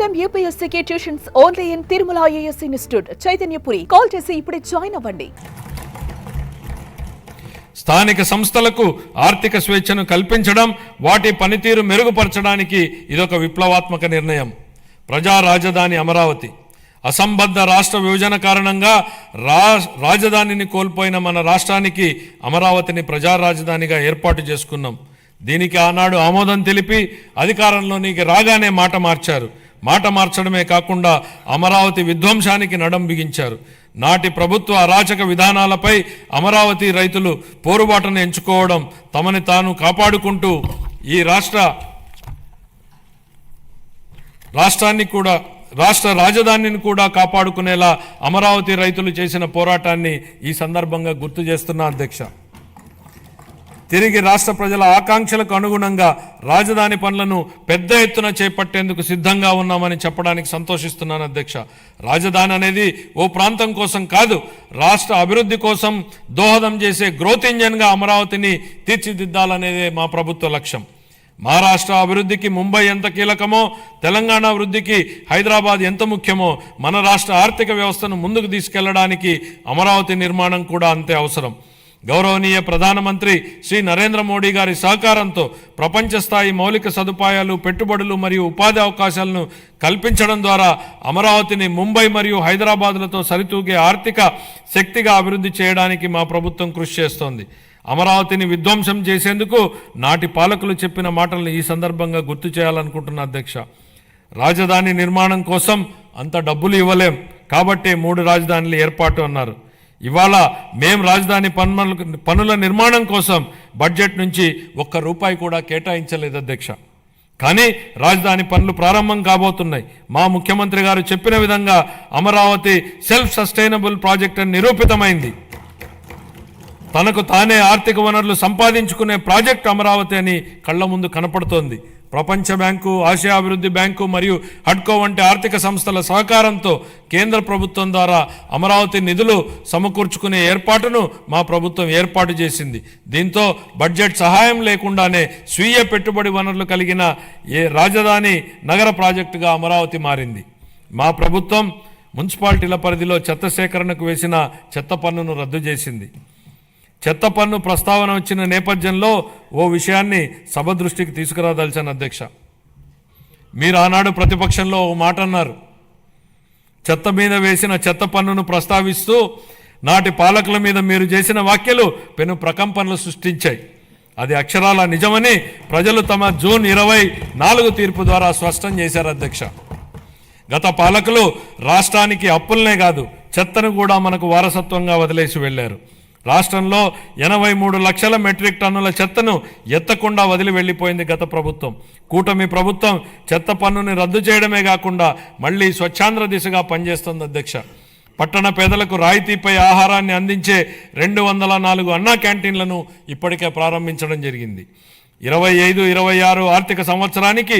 time UPSC tuitions only in Tirumala IAS Institute, Chaitanyapuri. Call చేసి ఇప్పుడే join అవ్వండి. స్థానిక సంస్థలకు ఆర్థిక స్వేచ్ఛను కల్పించడం, వాటి పనితీరు మెరుగుపరచడానికి ఇదొక విప్లవాత్మక నిర్ణయం. ప్రజా రాజధాని అమరావతి. అసంబద్ధ రాష్ట్ర విభజన కారణంగా రాజధానిని కోల్పోయిన మన రాష్ట్రానికి అమరావతిని ప్రజా రాజధానిగా ఏర్పాటు చేసుకున్నాం. దీనికి ఆనాడు ఆమోదం తెలిపి అధికారంలోనికి రాగానే మాట మార్చారు. మాట మార్చడమే కాకుండా అమరావతి విధ్వంసానికి నడం బిగించారు. నాటి ప్రభుత్వ అరాచక విధానాలపై అమరావతి రైతులు పోరుబాటును ఎంచుకోవడం, తమని తాను కాపాడుకుంటూ ఈ రాష్ట్ర రాజధానిని కూడా కాపాడుకునేలా అమరావతి రైతులు చేసిన పోరాటాన్ని ఈ సందర్భంగా గుర్తు చేస్తున్నా అధ్యక్ష. తిరిగి రాష్ట్ర ప్రజల ఆకాంక్షలకు అనుగుణంగా రాజధాని పనులను పెద్ద ఎత్తున చేపట్టేందుకు సిద్ధంగా ఉన్నామని చెప్పడానికి సంతోషిస్తున్నాను అధ్యక్ష. రాజధాని అనేది ఓ ప్రాంతం కోసం కాదు, రాష్ట్ర అభివృద్ధి కోసం దోహదం చేసే గ్రోత్ ఇంజన్గా అమరావతిని తీర్చిదిద్దాలనేదే మా ప్రభుత్వ లక్ష్యం. మహారాష్ట్ర అభివృద్ధికి ముంబై ఎంత కీలకమో, తెలంగాణ అభివృద్ధికి హైదరాబాద్ ఎంత ముఖ్యమో, మన రాష్ట్ర ఆర్థిక వ్యవస్థను ముందుకు తీసుకెళ్లడానికి అమరావతి నిర్మాణం కూడా అంతే అవసరం. గౌరవనీయ ప్రధానమంత్రి శ్రీ నరేంద్ర మోడీ గారి సహకారంతో ప్రపంచ స్థాయి మౌలిక సదుపాయాలు, పెట్టుబడులు మరియు ఉపాధి అవకాశాలను కల్పించడం ద్వారా అమరావతిని ముంబై మరియు హైదరాబాద్లతో సరితూగే ఆర్థిక శక్తిగా అభివృద్ధి చేయడానికి మా ప్రభుత్వం కృషి చేస్తోంది. అమరావతిని విధ్వంసం చేసేందుకు నాటి పాలకులు చెప్పిన మాటలను ఈ సందర్భంగా గుర్తు చేయాలనుకుంటున్న అధ్యక్ష. రాజధాని నిర్మాణం కోసం అంత డబ్బులు ఇవ్వలేం కాబట్టి 3 రాజధానులు ఏర్పాటు అన్నారు. ఇవాళ మేం రాజధాని పనుల నిర్మాణం కోసం బడ్జెట్ నుంచి ₹1 కూడా కేటాయించలేదు అధ్యక్ష. కానీ రాజధాని పనులు ప్రారంభం కాబోతున్నాయి. మా ముఖ్యమంత్రి గారు చెప్పిన విధంగా అమరావతి సెల్ఫ్ సస్టైనబుల్ ప్రాజెక్ట్ అని నిరూపితమైంది. తనకు తానే ఆర్థిక వనరులు సంపాదించుకునే ప్రాజెక్టు అమరావతి అని కళ్ల ముందు కనపడుతోంది. ప్రపంచ బ్యాంకు, ఆసియా అభివృద్ధి బ్యాంకు మరియు హడ్కో వంటి ఆర్థిక సంస్థల సహకారంతో కేంద్ర ప్రభుత్వం ద్వారా అమరావతి నిధులు సమకూర్చుకునే ఏర్పాటును మా ప్రభుత్వం ఏర్పాటు చేసింది. దీంతో బడ్జెట్ సహాయం లేకుండానే స్వీయ పెట్టుబడి వనరులు కలిగిన రాజధాని నగర ప్రాజెక్టుగా అమరావతి మారింది. మా ప్రభుత్వం మున్సిపాలిటీల పరిధిలో చెత్త సేకరణకు వేసిన చెత్త పన్నును రద్దు చేసింది. చెత్త పన్ను ప్రస్తావన వచ్చిన నేపథ్యంలో ఓ విషయాన్ని సభ దృష్టికి తీసుకురాదలిచాను అధ్యక్ష. మీరు ఆనాడు ప్రతిపక్షంలో ఓ మాట అన్నారు. చెత్త మీద వేసిన చెత్త పన్నును ప్రస్తావిస్తూ నాటి పాలకుల మీద మీరు చేసిన వ్యాఖ్యలు పెను ప్రకంపనలు సృష్టించాయి. అది అక్షరాల నిజమని ప్రజలు తమ జూన్ 24 తీర్పు ద్వారా స్పష్టం చేశారు అధ్యక్ష. గత పాలకులు రాష్ట్రానికి అప్పులనే కాదు, చెత్తను కూడా మనకు వారసత్వంగా వదిలేసి వెళ్లారు. రాష్ట్రంలో 83 లక్షల మెట్రిక్ టన్నుల చెత్తను ఎత్తకుండా వదిలి వెళ్లిపోయింది గత ప్రభుత్వం. కూటమి ప్రభుత్వం చెత్త పన్నుని రద్దు చేయడమే కాకుండా మళ్లీ స్వచ్ఛాంధ్ర దిశగా పనిచేస్తోంది అధ్యక్ష. పట్టణ పేదలకు రాయితీపై ఆహారాన్ని అందించే 204 అన్నా క్యాంటీన్లను ఇప్పటికే ప్రారంభించడం జరిగింది. 25-26 ఆర్థిక సంవత్సరానికి